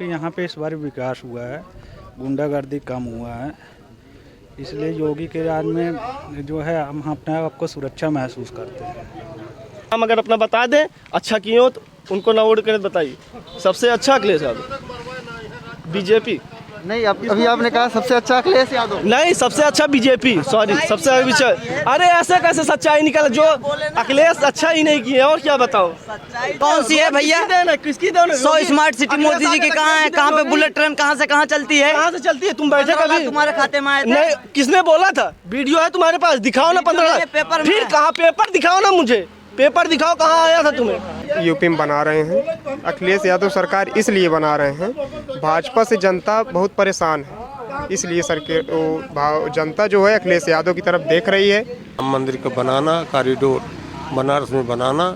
क्योंकि यहाँ पे इस बार विकास हुआ है, गुंडागर्दी कम हुआ है, इसलिए योगी के राज में जो है हम अपने आप को सुरक्षा महसूस करते हैं। हम अगर अपना बता दें अच्छा किए हो तो उनको ना वोट करें, बताइए सबसे अच्छा अखिलेश यादव, बीजेपी नहीं। अभी आपने कहा सबसे अच्छा अखिलेश यादव, नहीं सबसे अच्छा बीजेपी, सॉरी सबसे अच्छा। अरे ऐसे कैसे सच्चाई निकल, जो अखिलेश अच्छा ही नहीं किए और क्या बताओ। कौन सी है भैया? किसकी देन है? 100 स्मार्ट सिटी मोदी जी की कहाँ है? कहाँ पे बुलेट ट्रेन कहाँ से कहाँ चलती है? कहाँ से चलती है? तुम बैठे कभी? तुम्हारे खाते में आए थे? नहीं, किसने बोला था? वीडियो है तुम्हारे पास, दिखाओ ना 15। पेपर में। फिर कहाँ पेपर दिखाओ ना, मुझे पेपर दिखाओ कहाँ आया था तुम्हें। यूपी में बना रहे हैं अखिलेश यादव सरकार, इसलिए बना रहे हैं भाजपा से जनता बहुत परेशान है, इसलिए जनता जो है अखिलेश यादव की तरफ देख रही है। राम मंदिर का बनाना, कॉरिडोर बनारस में बनाना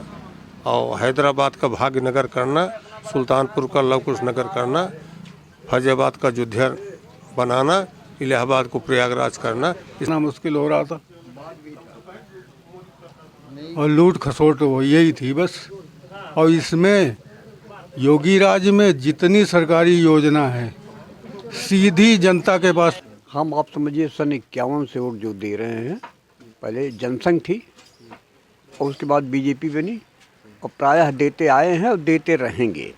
और हैदराबाद का भाग्यनगर करना, सुल्तानपुर का लव कुश नगर करना, फैजाबाद का अयोध्या बनाना, इलाहाबाद को प्रयागराज करना, इतना मुश्किल हो रहा था और लूट खसोट वो यही थी बस। और इसमें योगी राज में जितनी सरकारी योजना है सीधी जनता के पास। हम आप समझिए सन 51 से वोट जो दे रहे हैं, पहले जनसंघ थी और उसके बाद बीजेपी बनी और प्रायः देते आए हैं और देते रहेंगे।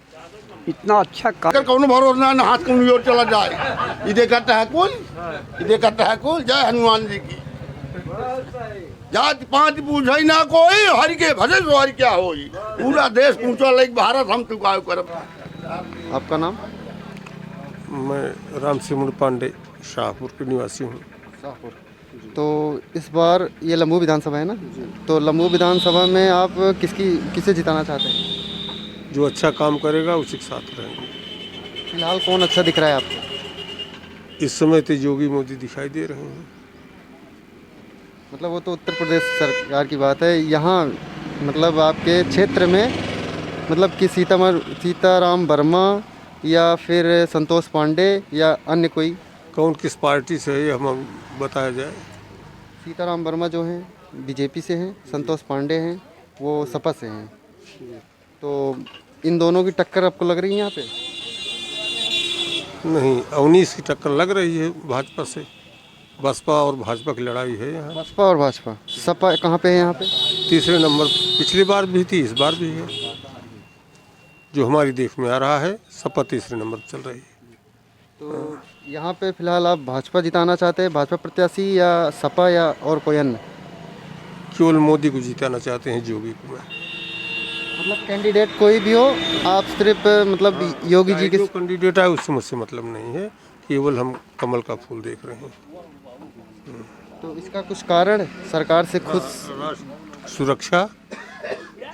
इतना अच्छा अगर कौन भरोसा ना हाथ कौन ओर चला जाए, इधे करता है कौन, इधे करता है कौन। जय हनुमान जी की। जात पांच पूछे ना कोई, हरि के भजन सो हरि क्या होई। पूरा देश पूछो लाइक भारत हम चुकाओ करब। आपका नाम? मैं राम सिमर पांडे शाहपुर के निवासी हूँ। शाहपुर। तो इस बार ये लम्बू विधानसभा है ना, तो लम्बू विधानसभा में आप किसे जिताना चाहते हैं? जो अच्छा काम करेगा उसी के साथ रहेंगे। फिलहाल कौन अच्छा दिख रहा है आपको? इस समय तो योगी मोदी दिखाई दे रहे हैं। मतलब वो तो उत्तर प्रदेश सरकार की बात है, यहाँ मतलब आपके क्षेत्र में मतलब कि सीताराम वर्मा या फिर संतोष पांडे या अन्य कोई? कौन किस पार्टी से है ये हम बताया जाए। सीताराम वर्मा जो हैं बीजेपी से हैं, संतोष पांडे हैं वो सपा से हैं, तो इन दोनों की टक्कर आपको लग रही है यहाँ पे? नहीं, 19 की टक्कर लग रही है भाजपा से। बसपा और भाजपा की लड़ाई है यहाँ। बसपा और भाजपा। सपा कहाँ पे है यहाँ पे? तीसरे नंबर। पिछली बार भी थी, इस बार भी है। जो हमारी देख में आ रहा है, सपा तीसरे नंबर पर चल रही है। तो यहाँ पे फिलहाल आप भाजपा जिताना चाहते हैं, भाजपा प्रत्याशी या सपा या और कोई अन्य? केवल मोदी को जिताना चाहते हैं, योगी को। मतलब कैंडिडेट कोई भी हो, आप सिर्फ मतलब योगी जी के? जो कैंडिडेट है उससे मुझसे मतलब नहीं है, केवल हम कमल का फूल देख रहे हैं। तो इसका कुछ कारण सरकार से खुद? सुरक्षा,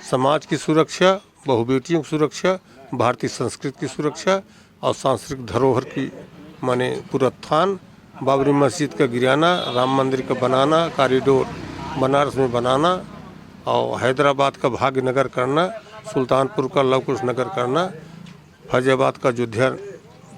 समाज की सुरक्षा, बहुबेटियों की सुरक्षा, भारतीय संस्कृति की सुरक्षा और सांस्कृतिक धरोहर की माने पुनरुत्थान, बाबरी मस्जिद का गिराना, राम मंदिर का बनाना, कॉरिडोर बनारस में बनाना और हैदराबाद का भाग्यनगर करना, सुल्तानपुर का लव कुश नगर करना, फैजाबाद का अयोध्या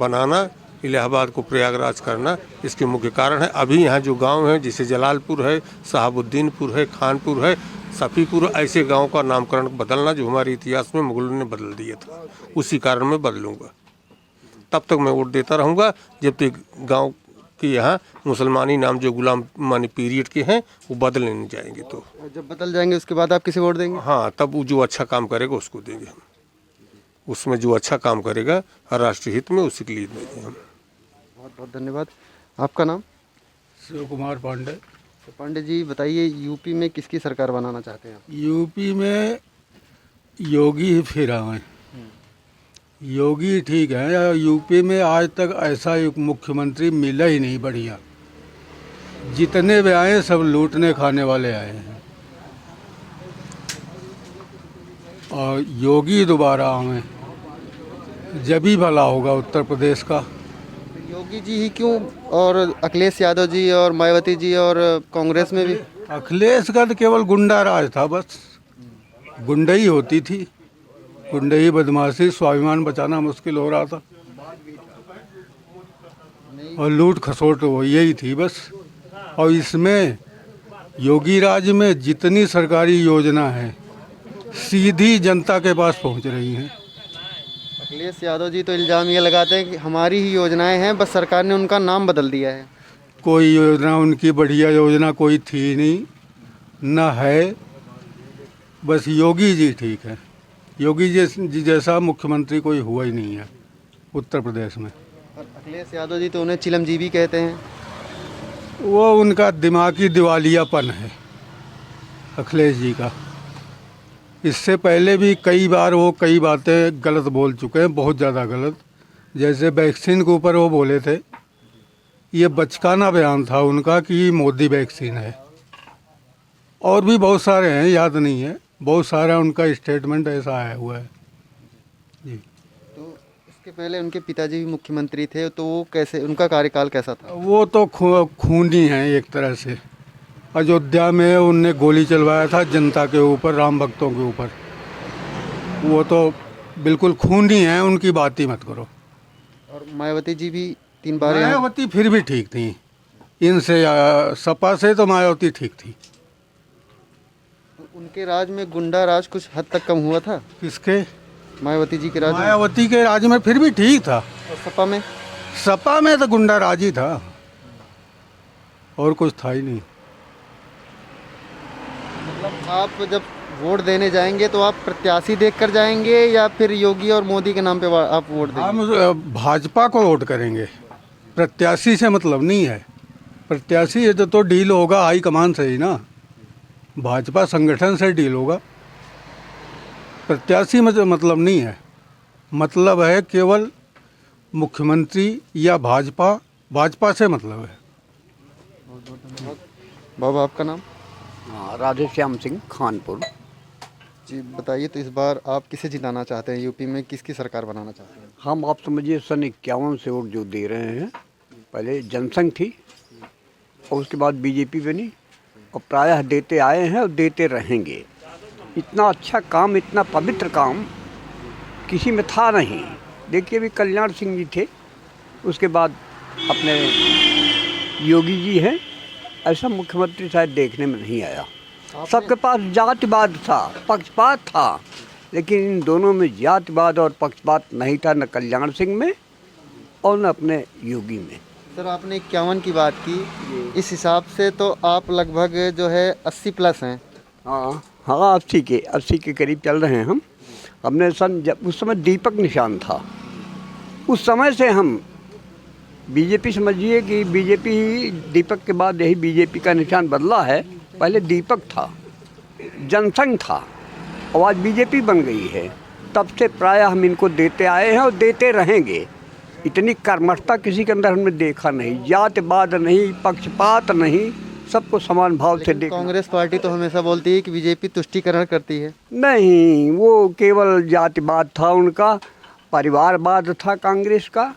बनाना, इलाहाबाद को प्रयागराज करना। इसके मुख्य कारण है अभी यहाँ जो गांव हैं, जैसे जलालपुर है, शहाबुद्दीनपुर है, खानपुर है, सफ़ीपुर, ऐसे गांव का नामकरण बदलना जो हमारे इतिहास में मुगलों ने बदल दिया था, उसी कारण मैं बदलूंगा। तब तक मैं वोट देता रहूँगा जब तक गाँव के यहाँ मुसलमानी नाम जो गुलाम मानी पीरियड के हैं वो बदलने नहीं जाएंगे। तो जब बदल जाएंगे उसके बाद आप किसे वोट देंगे? हाँ, तब वो जो अच्छा काम करेगा उसको देंगे हम। उसमें जो अच्छा काम करेगा राष्ट्रीय हित में उसी के लिए देंगे हम। बहुत बहुत धन्यवाद। आपका नाम? शिव कुमार पांडे। तो पांडे जी बताइए, यूपी में किसकी सरकार बनाना चाहते हैं आप? यूपी में योगी ही फिर आए। योगी ठीक है। यूपी में आज तक ऐसा एक मुख्यमंत्री मिला ही नहीं बढ़िया। जितने भी आए सब लूटने खाने वाले आए हैं और योगी दोबारा आए जब ही भला होगा उत्तर प्रदेश का। योगी जी ही क्यों, और अखिलेश यादव जी और मायावती जी और कांग्रेस में भी? अखिलेश का तो केवल गुंडा राज था, बस गुंडई होती थी, गुंडई बदमाशी, स्वाभिमान बचाना मुश्किल हो रहा था और लूट खसोट वो यही थी बस। और इसमें योगी राज में जितनी सरकारी योजना है सीधी जनता के पास पहुंच रही हैं। अखिलेश यादव जी तो इल्ज़ाम ये लगाते हैं कि हमारी ही योजनाएं हैं, बस सरकार ने उनका नाम बदल दिया है। कोई योजना उनकी बढ़िया योजना कोई थी नहीं, न है। बस योगी जी ठीक है। योगी जी जैसा मुख्यमंत्री कोई हुआ ही नहीं है उत्तर प्रदेश में। और अखिलेश यादव जी तो उन्हें चिलमजीवी कहते हैं। वो उनका दिमागी दिवालियापन है अखिलेश जी का। इससे पहले भी कई बार वो कई बातें गलत बोल चुके हैं, बहुत ज़्यादा गलत। जैसे वैक्सीन के ऊपर वो बोले थे, ये बचकाना बयान था उनका कि मोदी वैक्सीन है। और भी बहुत सारे हैं, याद नहीं है, बहुत सारा उनका स्टेटमेंट ऐसा आया हुआ है जी। तो इसके पहले उनके पिताजी भी मुख्यमंत्री थे, तो वो कैसे, उनका कार्यकाल कैसा था? वो तो खूनी हैं एक तरह से। अयोध्या में उनने गोली चलवाया था जनता के ऊपर, राम भक्तों के ऊपर। वो तो बिल्कुल खूनी हैं, उनकी बात ही मत करो। और मायावती जी भी 3 बार मायावती फिर भी ठीक थी इनसे, सपा से तो मायावती ठीक थी। उनके राज में गुंडा राज कुछ हद तक कम हुआ था। किसके? मायावती जी के राज में। मायावती के राज में फिर भी ठीक था। और सपा में? सपा में तो गुंडा राज ही था, और कुछ था ही नहीं। मतलब आप जब वोट देने जाएंगे तो आप प्रत्याशी देखकर जाएंगे या फिर योगी और मोदी के नाम पे आप वोट देंगे? हम भाजपा को वोट करेंगे, प्रत्याशी से मतलब नहीं है। प्रत्याशी ये तो डील होगा हाई कमान से ही ना, भाजपा संगठन से डील होगा। प्रत्याशी मतलब नहीं है, मतलब है केवल मुख्यमंत्री या भाजपा से मतलब है। बाबा आपका नाम? हाँ, राधे श्याम सिंह, खानपुर। जी बताइए, तो इस बार आप किसे जिताना चाहते हैं? यूपी में किसकी सरकार बनाना चाहते हैं? हम आप समझिए सन 51 से वोट जो दे रहे हैं, पहले जनसंघ थी और उसके बाद बीजेपी बनी और प्रायः देते आए हैं और देते रहेंगे। इतना अच्छा काम, इतना पवित्र काम किसी में था नहीं। देखिए अभी कल्याण सिंह जी थे, उसके बाद अपने योगी जी हैं, ऐसा मुख्यमंत्री शायद देखने में नहीं आया। सबके पास जातिवाद था, पक्षपात था, लेकिन इन दोनों में जातिवाद और पक्षपात नहीं था, न कल्याण सिंह में और न अपने योगी में। सर आपने 51 की बात की, इस हिसाब से तो आप लगभग जो है 80 प्लस हैं। हाँ हाँ, 80 के करीब चल रहे हैं हम। हमने जब उस समय दीपक निशान था, उस समय से हम बीजेपी, समझिए कि बीजेपी दीपक के बाद यही बीजेपी का निशान बदला है। पहले दीपक था, जनसंघ था और आज बीजेपी बन गई है। तब से प्रायः हम इनको देते आए हैं और देते रहेंगे। इतनी कर्मठता किसी के अंदर हमने देखा नहीं, जातिवाद नहीं, पक्षपात नहीं, सबको समान भाव से देखा। कांग्रेस पार्टी तो हमेशा बोलती है कि बीजेपी तुष्टीकरण करती है। नहीं, वो केवल जातिवाद था उनका, परिवारवाद था कांग्रेस का।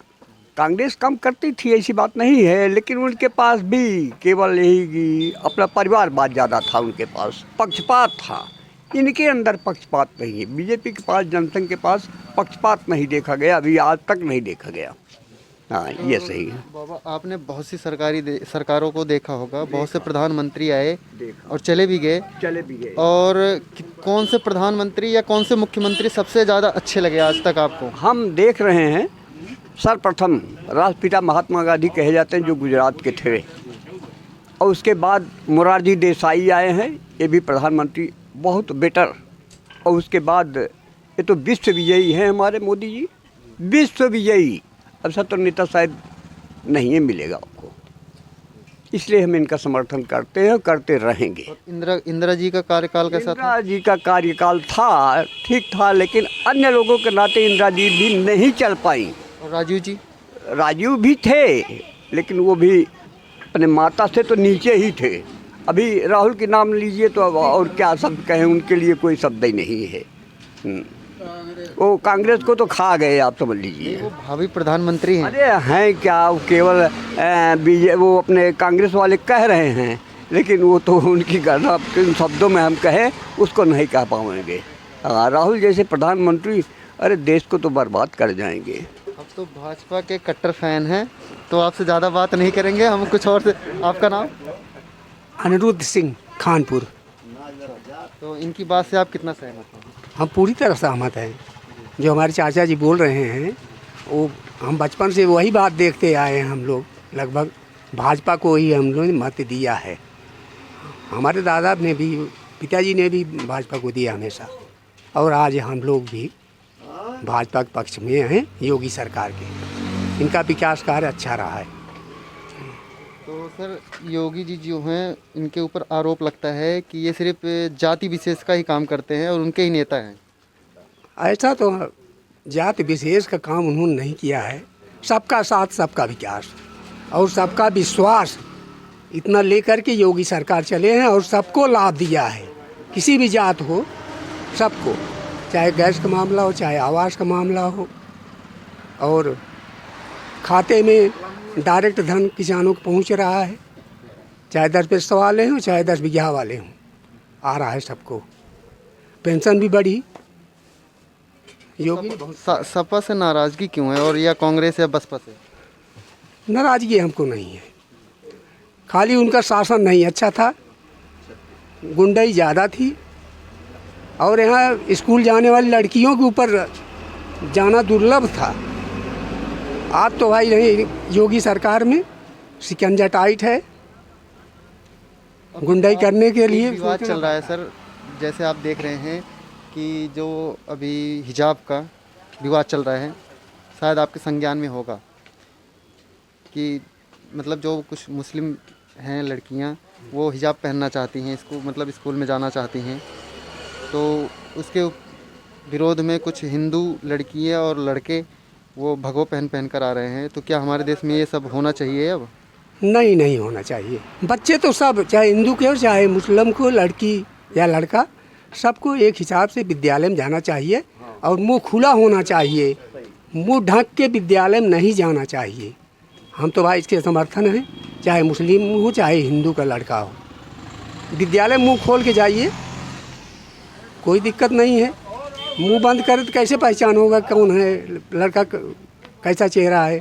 कांग्रेस कम करती थी ऐसी बात नहीं है, लेकिन उनके पास भी केवल यही कि अपना परिवारवाद ज़्यादा था उनके पास, पक्षपात था। इनके अंदर पक्षपात नहीं है। बीजेपी के पास, जनसंघ के पास पक्षपात नहीं देखा गया, अभी आज तक नहीं देखा गया। हाँ, ये सही है। बाबा आपने बहुत सी सरकारों को देखा होगा, बहुत से प्रधानमंत्री आए और चले भी गए। और कौन से प्रधानमंत्री या कौन से मुख्यमंत्री सबसे ज़्यादा अच्छे लगे आज तक आपको? हम देख रहे हैं, सर्वप्रथम राष्ट्रपिता महात्मा गांधी कहे जाते हैं, जो गुजरात के थे, और उसके बाद मोरारजी देसाई आए हैं, ये भी प्रधानमंत्री बहुत बेटर। और उसके बाद ये तो विश्व विजयी हैं हमारे मोदी जी, विश्व विजयी। अब सब तो नेता शायद नहीं है, मिलेगा आपको, इसलिए हम इनका समर्थन करते हैं और करते रहेंगे। इंदिरा जी का कार्यकाल कैसा था? इंदिरा जी का कार्यकाल था, ठीक था, लेकिन अन्य लोगों के नाते इंदिरा जी भी नहीं चल पाई। और राजीव जी? राजीव भी थे, लेकिन वो भी अपने माता से तो नीचे ही थे। अभी राहुल के नाम लीजिए तो अब और क्या शब्द कहें, उनके लिए कोई शब्द ही नहीं है। वो कांग्रेस को तो खा गए, आप समझ लीजिए। वो भावी प्रधानमंत्री हैं। अरे हैं क्या, वो केवल वो अपने कांग्रेस वाले कह रहे हैं, लेकिन वो तो उनकी गणना किन शब्दों में हम कहें उसको नहीं कह पाएंगे। राहुल जैसे प्रधानमंत्री अरे देश को तो बर्बाद कर जाएंगे। अब तो भाजपा के कट्टर फैन हैं, तो आपसे ज़्यादा बात नहीं करेंगे, हम कुछ और से। आपका नाम? अनिरुद्ध सिंह, खानपुर। तो इनकी बात से आप कितना सहमत हैं? हम पूरी तरह सहमत हैं। जो हमारे चाचा जी बोल रहे हैं वो हम बचपन से वही बात देखते आए हैं। हम लोग लगभग भाजपा को ही हम लोग ने मत दिया है। हमारे दादा ने भी, पिताजी ने भी भाजपा को दिया हमेशा, और आज हम लोग भी भाजपा के पक्ष में हैं, योगी सरकार के। इनका विकास कार्य अच्छा रहा है। तो सर योगी जी जो हैं इनके ऊपर आरोप लगता है कि ये सिर्फ जाति विशेष का ही काम करते हैं और उनके ही नेता हैं। ऐसा तो जाति विशेष का काम उन्होंने नहीं किया है। सबका साथ, सबका विकास और सबका विश्वास, इतना लेकर के योगी सरकार चले हैं और सबको लाभ दिया है। किसी भी जात हो, सबको, चाहे गैस का मामला हो, चाहे आवास का मामला हो, और खाते में डायरेक्ट धन किसानों को पहुंच रहा है। चाहे 10 पैसे वाले हों, चाहे 10 बीघा वाले हों, आ रहा है सबको। पेंशन भी बढ़ी। योगी सपा से नाराजगी क्यों है, और या कांग्रेस या बसपा से? नाराजगी हमको नहीं है, खाली उनका शासन नहीं अच्छा था, गुंडाई ज़्यादा थी, और यहाँ स्कूल जाने वाली लड़कियों के ऊपर जाना दुर्लभ था। आज तो भाई नहीं, योगी सरकार में शिकंजा टाइट है गुंडाई करने के लिए। विवाद चल रहा है सर, जैसे आप देख रहे हैं कि जो अभी हिजाब का विवाद चल रहा है, शायद आपके संज्ञान में होगा कि मतलब जो कुछ मुस्लिम हैं लड़कियां, वो हिजाब पहनना चाहती हैं, इसको मतलब स्कूल में जाना चाहती हैं, तो उसके विरोध में कुछ हिंदू लड़कियां और लड़के वो भगो पहन कर आ रहे हैं। तो क्या हमारे देश में ये सब होना चाहिए अब? नहीं, नहीं होना चाहिए। बच्चे तो सब, चाहे हिंदू के हो चाहे मुस्लिम को, लड़की या लड़का, सबको एक हिसाब से विद्यालय में जाना चाहिए और मुंह खुला होना चाहिए। मुंह ढक के विद्यालय में नहीं जाना चाहिए। हम तो भाई इसके समर्थन हैं, चाहे मुस्लिम हो चाहे हिंदू का लड़का हो, विद्यालय मुंह खोल के जाइए, कोई दिक्कत नहीं है। मुंह बंद करे तो कैसे पहचान होगा कौन है लड़का, कैसा चेहरा है,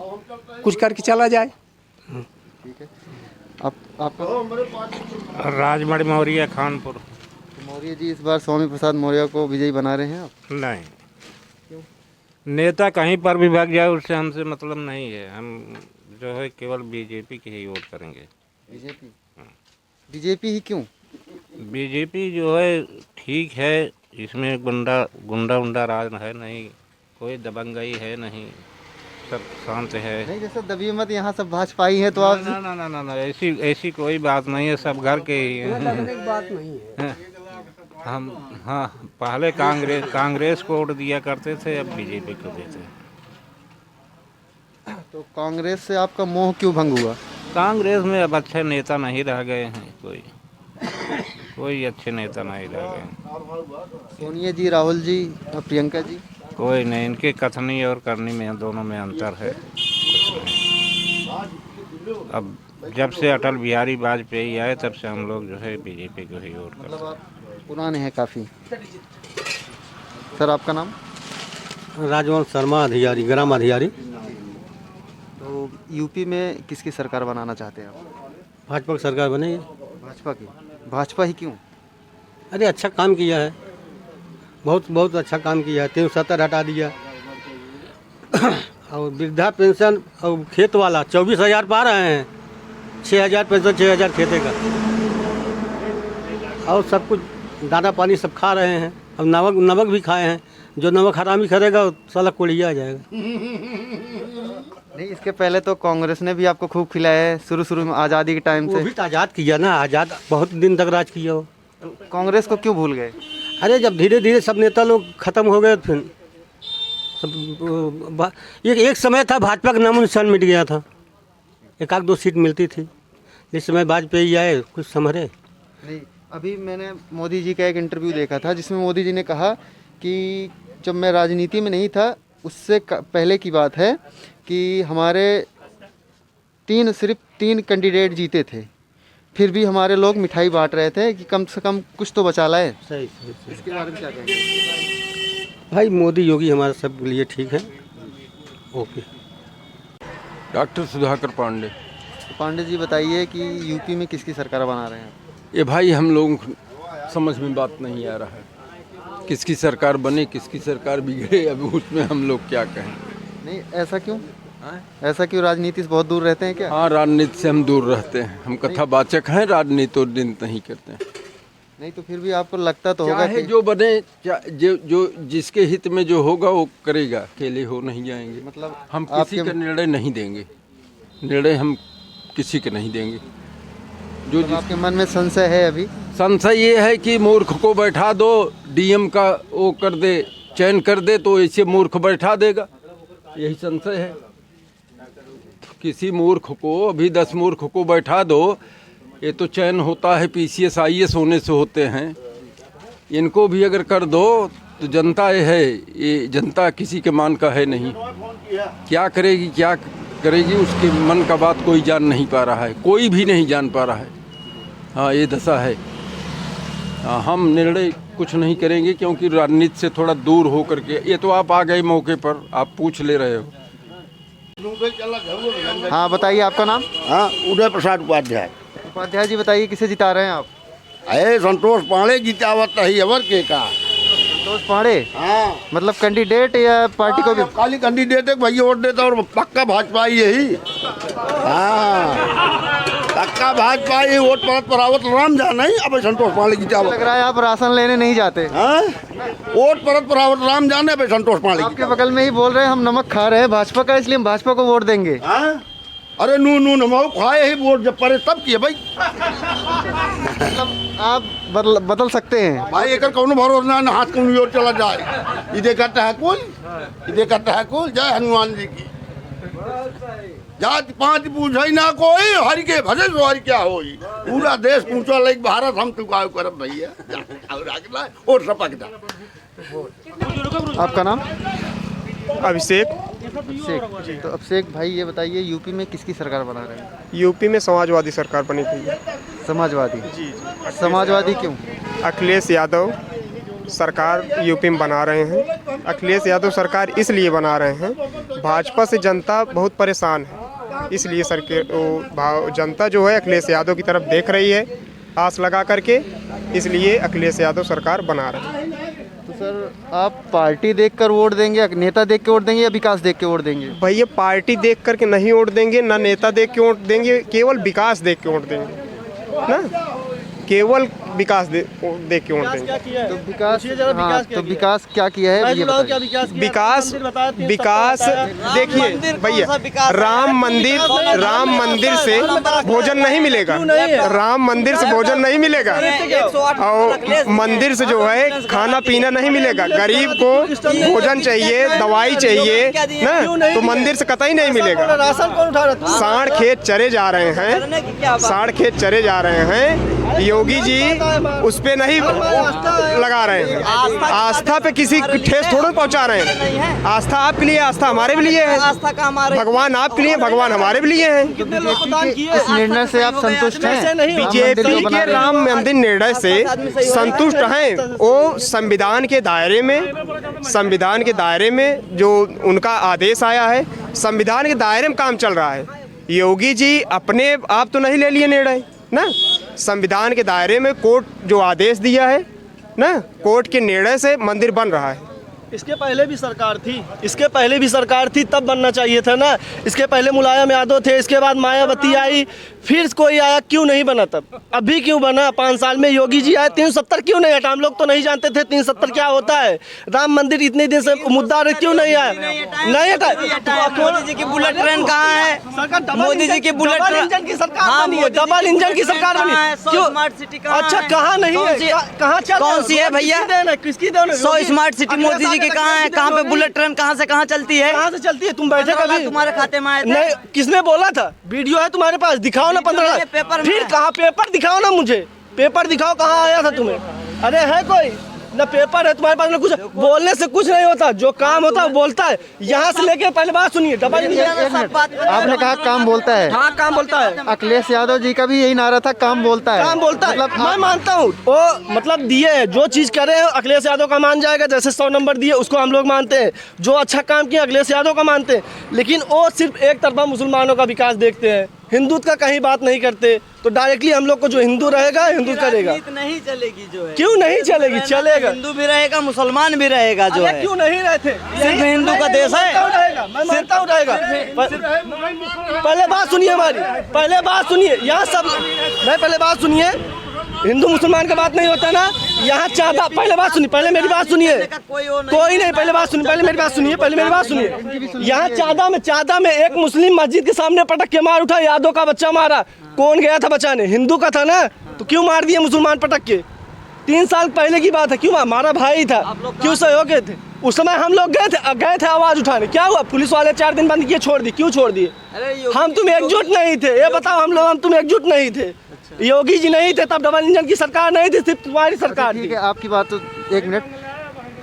कुछ करके चला जाए। ठीक है। आप राजमढ़ी मौर्य खानपुर। मौर्य जी इस बार स्वामी प्रसाद मौर्य को विजयी बना रहे हैं आप? नहीं, नेता कहीं पर भी भाग जाए उससे हमसे मतलब नहीं है। हम जो है केवल बीजेपी की ही वोट करेंगे। बीजेपी? बीजेपी ही क्यों? बीजेपी जो है ठीक है, इसमें गुंडा राज है नहीं, कोई दबंगई है नहीं, सब शांत है। नहीं, जैसे दबी मत, यहाँ सब भाजपा ही है तो आप। ना, ऐसी कोई बात नहीं है, सब घर के ही हैं। बात नहीं है। हम हाँ, पहले कांग्रेस को वोट दिया करते थे, अब बीजेपी को देते हैं। तो कांग्रेस से आपका मोह क्यों भंग हुआ? कांग्रेस में अब अच्छे नेता नहीं रह गए हैं, कोई अच्छे नेता नहीं रह गए। सोनिया जी, राहुल जी और प्रियंका जी? कोई नहीं, इनके कथनी और करनी में दोनों में अंतर है। अब जब से अटल बिहारी वाजपेयी आए तब से हम लोग जो है बीजेपी को ही वोट करते हैं। पुराने हैं काफ़ी। सर आपका नाम? राजवंश शर्मा अधिकारी, ग्राम अधिकारी। तो यूपी में किसकी सरकार बनाना चाहते हैं आप? भाजपा की सरकार बनेगी। भाजपा की? भाजपा ही क्यों? अरे अच्छा काम किया है, बहुत अच्छा काम किया है। 370 हटा दिया और वृद्धा पेंशन और खेत वाला 24,000 पा रहे हैं। 6,000 पेंशन, 6,000 खेते का, और सब कुछ दाना पानी सब खा रहे हैं। अब नमक भी खाए हैं। जो नमक हरामी करेगा साला कोड़िया आ जाएगा। नहीं, इसके पहले तो कांग्रेस ने भी आपको खूब खिलाया है, शुरू में आज़ादी के टाइम से। वो भी तो आज़ाद किया ना, आज़ाद बहुत दिन तक राज किया हो। कांग्रेस को क्यों भूल गए? अरे जब धीरे धीरे सब नेता लोग खत्म हो गए, फिर सब एक समय था भाजपा का नामो निशान मिट गया था, 1-2 सीट मिलती थी। इस समय वाजपेयी आए, कुछ संभरे नहीं। अभी मैंने मोदी जी का एक इंटरव्यू देखा था जिसमें मोदी जी ने कहा कि जब मैं राजनीति में नहीं था उससे पहले की बात है कि हमारे सिर्फ 3 कैंडिडेट जीते थे, फिर भी हमारे लोग मिठाई बांट रहे थे कि कम से कम कुछ तो बचा लाए। सही। इसके बारे में क्या कहेंगे? भाई मोदी योगी हमारे सब लिए ठीक है। ओके। डॉक्टर सुधाकर पांडे। पांडे जी बताइए कि यूपी में किसकी सरकार बना रहे हैं? ये भाई हम लोगों को समझ में बात नहीं आ रहा है। किसकी सरकार बने किसकी सरकार बिगड़े, अभी उसमें हम लोग क्या कहें। नहीं, ऐसा क्यों? ऐसा क्यों? राजनीति से बहुत दूर रहते हैं क्या? हाँ, राजनीति से हम दूर रहते हैं, हम कथावाचक हैं, राजनीति और दिन नहीं करते हैं। नहीं तो फिर भी आपको लगता तो होगा चाहे कि जो बने, जो जिसके हित में जो होगा वो करेगा, अकेले हो नहीं जाएंगे। मतलब हम किसी का निर्णय नहीं देंगे, निर्णय हम किसी के नहीं देंगे। जो मतलब आपके मन में संशय है अभी? संशय ये है कि मूर्ख को बैठा दो, डीएम का वो कर दे, चयन कर दे तो ऐसे मूर्ख बैठा देगा, यही संशय है। किसी मूर्ख को, अभी 10 मूर्ख को बैठा दो, ये तो चयन होता है PCS IAS होने से होते हैं, इनको भी अगर कर दो तो जनता ये जनता किसी के मान का है नहीं। क्या करेगी उसके मन का बात कोई जान नहीं पा रहा है, कोई भी नहीं जान पा रहा है। हाँ, ये दशा है। हम निर्णय कुछ नहीं करेंगे क्योंकि राजनीति से थोड़ा दूर हो करके, ये तो आप आ गए मौके पर, आप पूछ ले रहे हो। हाँ, बताइए आपका नाम? हाँ, उदय प्रसाद उपाध्याय। उपाध्याय जी, बताइए किसे जिता रहे हैं आप? अरे संतोष पांडे जितावत ही अवर के का। संतोष पांडे? हाँ। मतलब कैंडिडेट या पार्टी को भी? खाली कैंडिडेट है, भैया वोट देता और पक्का भाजपा ही यही। हाँ, पक्का भाजपा ही, वोट पर आवत राम जाना ही। अब संतोष पांडे जितावत। लग रहा है आप राशन लेने नहीं जाते? हाँ, वोट पर आवत राम जाने पे संतोष पांडे। आपके बगल में ही बोल रहे हैं हम नमक खा रहे हैं भाजपा का, इसलिए हम भाजपा को वोट देंगे। हाँ? अरे नू नमक खाए ही वोट जब पड़े तब किए भाई। मतलब आप बदल सकते हैं भाई, एक कौन भरोसा ना, हाथ कौन ओर चला जाए। इधे करता है कुल, इधे करता है कुल। जय हनुमान जी की। जात पांच पूछे ना कोई, हरि के भजे सो हरि क्या होई। पूरा देश पूछो लाइक भारत हम तू का करब भैया और सपक जा। आपका नाम? अभिषेक। अभिषेक। तो अभिषेक भाई, ये बताइए यूपी में किसकी सरकार बना रहे हैं? यूपी में समाजवादी सरकार बनी हुई है। समाजवादी? जी। समाजवादी क्यों? अखिलेश यादव सरकार यूपी में बना रहे हैं। अखिलेश यादव सरकार इसलिए बना रहे हैं, भाजपा से जनता बहुत परेशान है, इसलिए जनता जो है अखिलेश यादव की तरफ देख रही है आस लगा करके, इसलिए अखिलेश यादव सरकार बना रहे हैं। तो सर, आप पार्टी देखकर वोट देंगे, नेता देख के वोट देंगे या विकास देख के वोट देंगे? भैया, पार्टी देख करके नहीं वोट देंगे, ना नेता देख के वोट देंगे, केवल विकास देख के वोट देंगे ना, केवल विकास देख के वोट देंगे। तो विकास, हाँ, तो विकास क्या किया है ये बताइए। विकास देखिए भैया, राम मंदिर से भोजन नहीं मिलेगा, राम मंदिर से भोजन नहीं मिलेगा, और मंदिर से जो है खाना पीना नहीं मिलेगा। गरीब को भोजन चाहिए, दवाई चाहिए ना, तो मंदिर से कतई नहीं मिलेगा। सांड खेत चरे जा रहे हैं, सांड खेत चरे जा रहे हैं। योगी जी उस पे नहीं लगा रहे हैं, आस्था पे किसी ठेस थोड़ा पहुंचा रहे हैं। आस्था आपके लिए, आस्था हमारे भी लिए है। भगवान आपके लिए, भगवान हमारे भी लिए हैं। इस निर्णय से आप संतुष्ट हैं? बीजेपी के राम मंदिर निर्णय से संतुष्ट हैं। वो संविधान के दायरे में जो उनका आदेश आया है, संविधान के दायरे में काम चल रहा है। योगी जी अपने आप तो नहीं ले लिए निर्णय ना, संविधान के दायरे में कोर्ट जो आदेश दिया है ना, कोर्ट के निर्णय से मंदिर बन रहा है। इसके पहले भी सरकार थी, तब बनना चाहिए था ना। इसके पहले मुलायम यादव थे, इसके बाद मायावती आई, फिर कोई आया, क्यों नहीं बना तब? अभी क्यों बना? 5 साल में योगी जी आए, 370 क्यों नहीं हटा? हम लोग तो नहीं जानते थे 370 क्या होता है। राम मंदिर इतने दिन से मुद्दा क्यों नहीं आया? नहीं हटा। मोदी जी की बुलेट ट्रेन कहाँ है? मोदी जी की बुलेट इंजन की सरकार बनी है, डबल इंजन की सरकार बनी है। क्यों? स्मार्ट सिटी कहाँ? अच्छा, कहाँ नहीं है? कहाँ कौन सी है भैया? किसकी then? 100 smart city Modi ji की कहाँ है? कहाँ पे बुलेट ट्रेन कहाँ से कहाँ चलती है? कहाँ से चलती है? तुम बैठे कभी? तुम्हारे खाते में आए थे? नहीं, किसने बोला था? वीडियो है तुम्हारे पास, दिखाओ ना। 15 फिर कहाँ? पेपर दिखाओ ना मुझे, पेपर दिखाओ कहाँ आया था तुम्हें। अरे है कोई ना पेपर है तुम्हारे पास ना कुछ? बोलने से कुछ नहीं होता, जो काम होता है वो बोलता है। यहाँ से लेके पहले बात सुनिए। डबल आपने कहा काम बोलता है। हाँ, काम बोलता है। अखिलेश यादव जी का भी यही नारा था, काम बोलता है। काम बोलता है, मतलब मैं मानता हूँ। वो मतलब दिए है, जो चीज करे हैं अखिलेश यादव का मान जाएगा। जैसे 100 नंबर दिए उसको हम लोग मानते हैं, जो अच्छा काम किया अखिलेश यादव का मानते हैं। लेकिन वो सिर्फ एक तरफा मुसलमानों का विकास देखते हैं। हिंदुत्व का कहीं बात नहीं करते, तो डायरेक्टली हम लोग को जो हिंदू रहेगा हिंदू करेगा। नहीं चलेगी जो है, क्यों नहीं चलेगी? चलेगा, हिंदू भी रहेगा मुसलमान भी रहेगा जो है। क्यों नहीं रहते? सिर्फ हिंदू का देश है, मैं मानता हूँ रहेगा। पहले बात सुनिए हमारी, पहले बात सुनिए, यहाँ सब नहीं, पहले बात सुनिए, हिंदू मुसलमान का बात नहीं होता ना यहाँ। चाहता, पहले बात सुनिए, पहले मेरी बात सुनिए, कोई नहीं, पहले बात सुनिए, पहले मेरी बात सुनिए, पहले मेरी बात सुनिए। यहाँ चादा में एक मुस्लिम मस्जिद के सामने पटक के मार उठा, यादव का बच्चा मारा, कौन गया था बचाने? हिंदू का था ना, तो क्यों मार दिए मुसलमान पटक के? 3 साल पहले की बात है, क्यों? हमारा भाई था, क्यों सहयोग थे? उस समय हम लोग गए थे आवाज उठाने, क्या हुआ? पुलिस वाले 4 दिन बंद किए, छोड़ दिए, क्यों छोड़ दिए? हम तुम एकजुट नहीं थे, ये बताओ, हम तुम एकजुट नहीं थे, योगी जी नहीं थे तब, डबल इंजन की सरकार नहीं थी, सिर्फ तुम्हारी सरकार थी। ठीक है, आपकी बात तो 1 मिनट,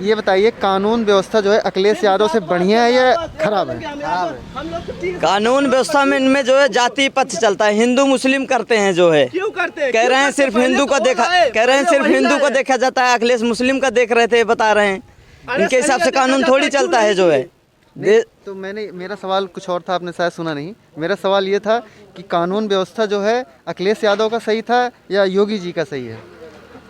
ये बताइए कानून व्यवस्था जो है अखिलेश यादव से बढ़िया है या खराब है? कानून व्यवस्था में इनमें जो है जाति पक्ष चलता है, हिंदू मुस्लिम करते हैं जो है। क्यों करते हैं? कह रहे हैं सिर्फ हिंदू को देखा, कह रहे हैं सिर्फ हिंदू को देखा जाता है, अखिलेश मुस्लिम का देख रहे थे, बता रहे हैं। इनके हिसाब से कानून थोड़ी चलता है जो है। तो मेरा सवाल कुछ और था, आपने शायद सुना नहीं। मेरा सवाल ये था कि कानून व्यवस्था जो है अखिलेश यादव का सही था या योगी जी का सही है?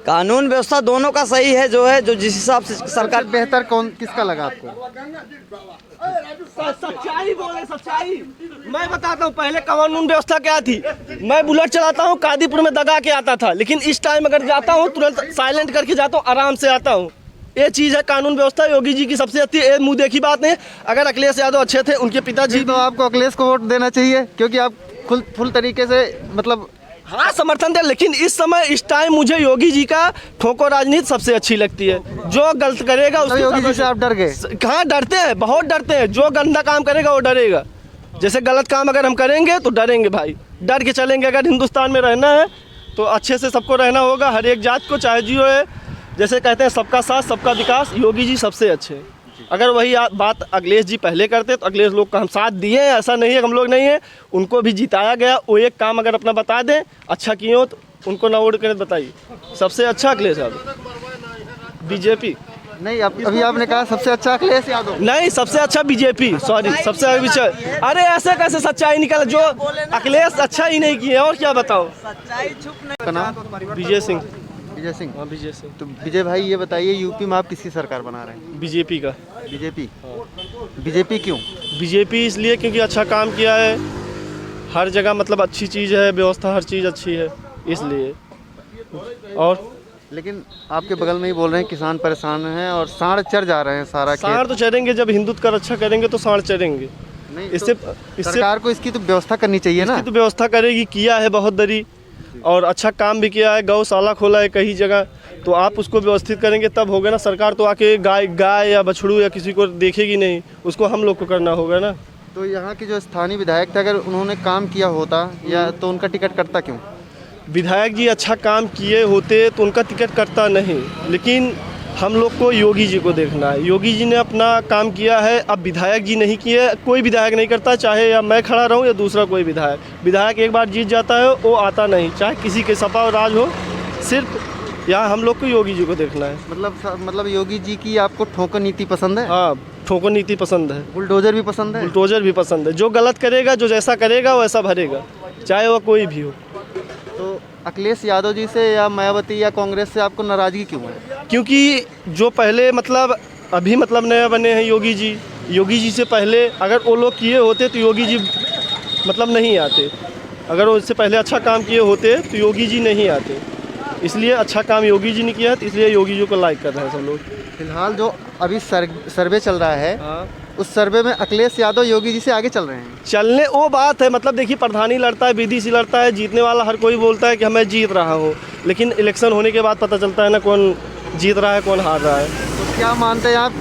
कानून व्यवस्था दोनों का सही है जो है, जो जिस हिसाब से सरकार बेहतर कौन किसका लगा आपको? सच्चाई बोले, सच्चाई मैं बताता हूँ। पहले कानून व्यवस्था क्या थी? मैं बुलेट चलाता हूँ, कादीपुर में दगा के आता था, लेकिन इस टाइम अगर जाता हूँ तुरंत साइलेंट करके जाता हूँ, आराम से आता हूँ। ये चीज़ है कानून व्यवस्था, योगी जी की सबसे अच्छी। ये मुँह देखी बात नहीं। अगर अखिलेश यादव अच्छे थे, उनके पिताजी, तो आपको अखिलेश को वोट देना चाहिए, क्योंकि आप फुल तरीके से मतलब हाँ समर्थन दे, लेकिन इस समय इस टाइम मुझे योगी जी का ठोको राजनीति सबसे अच्छी लगती है। जो गलत करेगा उसके योगी जी से आप डर गए? कहाँ डरते हैं, बहुत डरते हैं। जो गंदा काम करेगा वो डरेगा। जैसे गलत काम अगर हम करेंगे तो डरेंगे भाई, डर के चलेंगे। अगर हिंदुस्तान में रहना है तो अच्छे से सबको रहना होगा, हर एक जात को, चाहे जियो है। जैसे कहते हैं सबका साथ सबका विकास, योगी जी सबसे अच्छे हैं। अगर वही बात अखिलेश जी पहले करते तो अखिलेश लोग का हम साथ दिए हैं, ऐसा नहीं है हम लोग नहीं है, उनको भी जिताया गया। वो एक काम अगर अपना बता दें अच्छा किए हो तो उनको ना वोट करें, बताइए सबसे अच्छा अखिलेश यादव। बीजेपी नहीं, अभी आपने कहा सबसे अच्छा अखिलेश यादव, नहीं सबसे अच्छा बीजेपी, सॉरी सबसे अच्छा। अरे ऐसे कैसे सच्चाई निकल, जो अखिलेश अच्छा ही नहीं किए, और क्या बताओ। सच्चाई छुप नहीं। विजय सिंह। विजय सिंह? हाँ विजय सिंह। तो विजय भाई ये बताइए, यूपी में आप किसकी सरकार बना रहे हैं? बीजेपी का। बीजेपी? बीजेपी क्यों? बीजेपी इसलिए क्योंकि अच्छा काम किया है, हर जगह मतलब अच्छी चीज़ है, व्यवस्था हर चीज़ अच्छी है इसलिए। और लेकिन आपके बगल में ही बोल रहे हैं किसान परेशान हैं और सांड चढ़ जा रहे हैं सारा। सांड तो चढ़ेंगे, जब हिंदुत्व का रक्षा करेंगे तो सांड चढ़ेंगे। नहीं, इससे सरकार को इसकी तो व्यवस्था करनी चाहिए ना। इसकी तो व्यवस्था करेगी, किया है बहुत दरी और अच्छा काम भी किया है, गौशाला खोला है कई जगह, तो आप उसको व्यवस्थित करेंगे तब होगा ना। सरकार तो आके गाय या बछड़ू या किसी को देखेगी नहीं, उसको हम लोग को करना होगा ना। तो यहाँ के जो स्थानीय विधायक थे, अगर उन्होंने काम किया होता या तो उनका टिकट कटता क्यों? विधायक जी अच्छा काम किए होते तो उनका टिकट कटता नहीं, लेकिन हम लोग को योगी जी को देखना है। योगी जी ने अपना काम किया है, अब विधायक जी नहीं किए, कोई विधायक नहीं करता, चाहे या मैं खड़ा रहूं या दूसरा कोई विधायक। विधायक एक बार जीत जाता है वो आता नहीं, चाहे किसी के सपा और राज हो, सिर्फ यहाँ हम लोग को योगी जी को देखना है। मतलब योगी जी की आपको ठोकर नीति पसंद है? हाँ ठोकर नीति पसंद है। बुलडोजर भी पसंद है? बुलडोजर भी पसंद है। जो गलत करेगा, जो जैसा करेगा वैसा भरेगा, चाहे वह कोई भी हो। तो अखिलेश यादव जी से या मायावती या कांग्रेस से आपको नाराजगी क्यों है? क्योंकि जो पहले मतलब अभी मतलब नए बने हैं योगी जी से पहले अगर वो लोग किए होते तो योगी जी मतलब नहीं आते। अगर उससे पहले अच्छा काम किए होते तो योगी जी नहीं आते, इसलिए अच्छा काम योगी जी ने किया है, तो इसलिए योगी जी को लाइक कर रहे हैं सब लोग। फिलहाल जो अभी सर्वे चल रहा है, उस सर्वे में अखिलेश यादव योगी जी से आगे चल रहे हैं। चलने वो बात है, मतलब देखिए प्रधानी लड़ता है, बीडीसी लड़ता है, जीतने वाला हर कोई बोलता है कि मैं जीत रहा हूँ, लेकिन इलेक्शन होने के बाद पता चलता है ना कौन जीत रहा है कौन हार रहा है। तो क्या मानते हैं आप,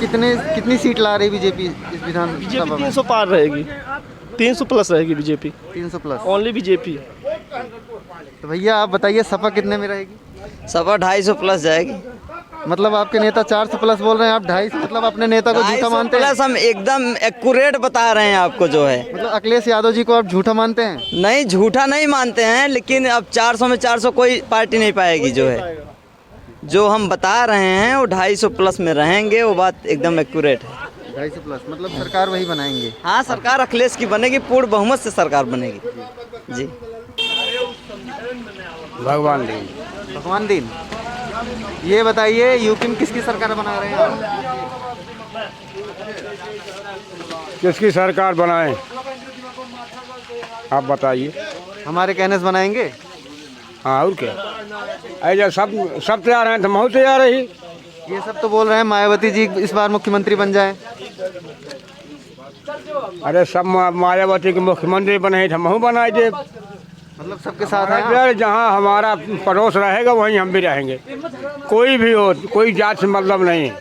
कितनी सीट ला रही बीजेपी इस विधान? बीजेपी 300 पार रहेगी, 300 प्लस रहेगी बीजेपी। 300 plus only BJP. तो भैया आप बताइए सपा कितने में रहेगी? सपा 250 प्लस जाएगी। मतलब आपके नेता 400 प्लस बोल रहे हैं, आप 250, मतलब अपने नेता को झूठा मानते हैं? प्लस हम एकदम एक्यूरेट बता रहे हैं आपको जो है। मतलब अखिलेश यादव जी को आप झूठा मानते हैं? नहीं झूठा नहीं मानते हैं, लेकिन अब 400 में 400 कोई पार्टी नहीं पाएगी जो है। जो हम बता रहे हैं वो 250 प्लस में रहेंगे, वो बात एकदम एक्यूरेट है। 250 प्लस मतलब सरकार वही बनाएंगे? हाँ सरकार अखिलेश की बनेगी, पूर्ण बहुमत से सरकार बनेगी। जी। भगवान दिन। भगवान दिन। ये बताइए यूपी में किसकी सरकार बना रहे हैं आप? किसकी सरकार बनाए आप बताइए। हमारे कहने से बनाएंगे? हाँ और क्या, ऐसा सब तैयार हैं तो हम तैयार है ही। ये सब तो बोल रहे हैं मायावती जी इस बार मुख्यमंत्री बन जाए। अरे सब मायावती के मुख्यमंत्री बने थे, हम बनाए दे। मतलब सबके साथ हैं आप? जहाँ हमारा पड़ोस रहेगा वहीं हम भी रहेंगे, कोई भी हो, कोई जात से मतलब नहीं।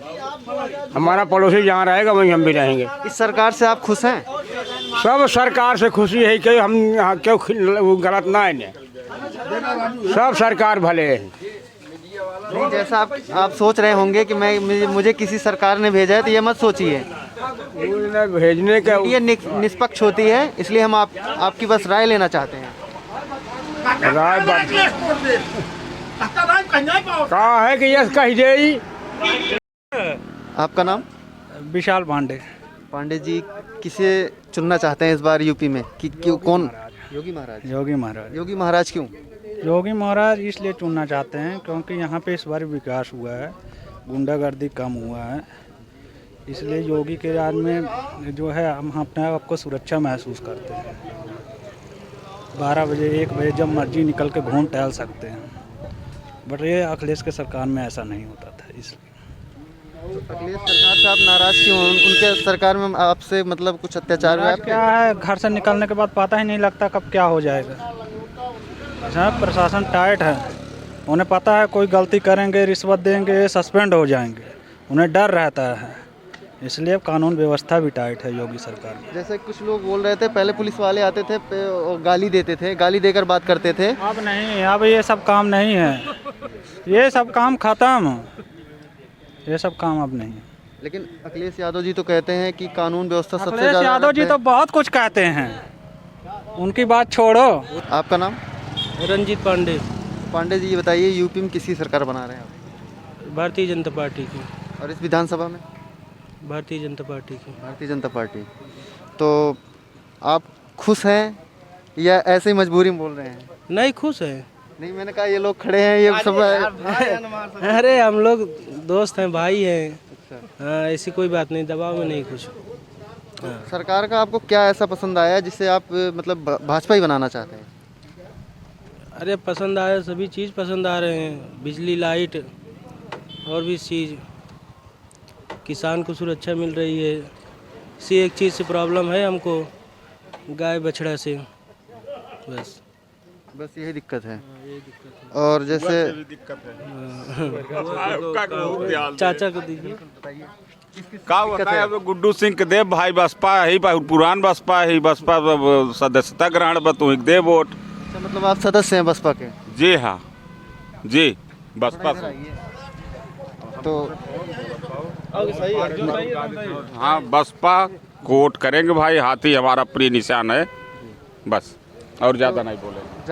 हमारा पड़ोसी जहाँ रहेगा वहीं हम भी रहेंगे। इस सरकार से आप खुश हैं? सब सरकार से खुशी है कि हम यहाँ क्यों गलत ना है, सब सरकार भले है। नहीं, जैसा आप सोच रहे होंगे कि मुझे किसी सरकार ने भेजा है, तो ये मत सोचिए। भेजने का ये निष्पक्ष होती है, इसलिए हम आपकी बस राय लेना चाहते हैं। राय कहा है कि यस कह दे। आपका नाम? विशाल पांडे। पांडे जी, किसे चुनना चाहते हैं इस बार यूपी में? कि क्यों, कौन? योगी महाराज। योगी महाराज। योगी महाराज क्यों? योगी महाराज इसलिए चुनना चाहते हैं क्योंकि यहाँ पे इस बार विकास हुआ है, गुंडागर्दी कम हुआ है, इसलिए योगी के राज में जो है हम अपने आप को सुरक्षा महसूस करते हैं। 12 बजे 1 बजे जब मर्जी निकल के घूम टहल सकते हैं, बट ये अखिलेश के सरकार में ऐसा नहीं होता था। इसलिए अखिलेश सरकार से आप नाराज क्यों? उनके सरकार में आपसे मतलब कुछ अत्याचार हुआ? क्या है, घर से निकलने के बाद पता ही नहीं लगता कब क्या हो जाएगा। प्रशासन टाइट है, उन्हें पता है कोई गलती करेंगे, रिश्वत देंगे, सस्पेंड हो जाएंगे, उन्हें डर रहता है, इसलिए कानून व्यवस्था भी टाइट है योगी सरकार में। जैसे कुछ लोग बोल रहे थे पहले पुलिस वाले आते थे और गाली देते थे, गाली देकर बात करते थे। अब नहीं, अब ये सब काम नहीं है, ये सब काम खत्म, ये सब काम अब नहीं है। लेकिन अखिलेश यादव जी तो कहते हैं कि कानून व्यवस्था सबसे अखिलेश ज़्यादा। यादव जी तो बहुत कुछ कहते हैं, उनकी बात छोड़ो। आपका नाम? रंजीत पांडे। पांडे जी, ये बताइए यूपी में किसकी सरकार बना रहे हैं आप? भारतीय जनता पार्टी की। और इस विधानसभा में? भारतीय जनता पार्टी की। भारतीय जनता पार्टी। तो आप खुश हैं या ऐसे ही मजबूरी में बोल रहे हैं? नहीं, खुश है। नहीं, मैंने कहा ये लोग खड़े हैं, ये सब अरे हम लोग दोस्त हैं, भाई हैं। हाँ, ऐसी कोई बात नहीं, दबाव में नहीं कुछ। सरकार का आपको क्या ऐसा पसंद आया जिससे आप मतलब भाजपा ही बनाना चाहते हैं? अरे पसंद आया, सभी चीज़ पसंद आ रहे हैं, बिजली, लाइट और भी चीज़। किसान को सुरक्षा मिल रही है। इसी एक चीज़ से प्रॉब्लम है हमको, गाय बछड़ा से, बस यही दिक्कत है। और जैसे चाचा को दीजिए। का बताए, अब गुड्डू सिंह के देव भाई बसपा ही, पुरान बसपा ही, बसपा सदस्यता ग्रहण बतू दे वोट। मतलब आप सदस्य हैं बसपा के? जी हाँ जी, बसपा से। तो हाँ, बसपा को वोट करेंगे भाई, हाथी हमारा प्रिय निशान है, बस और ज़्यादा नहीं बोलेंगे।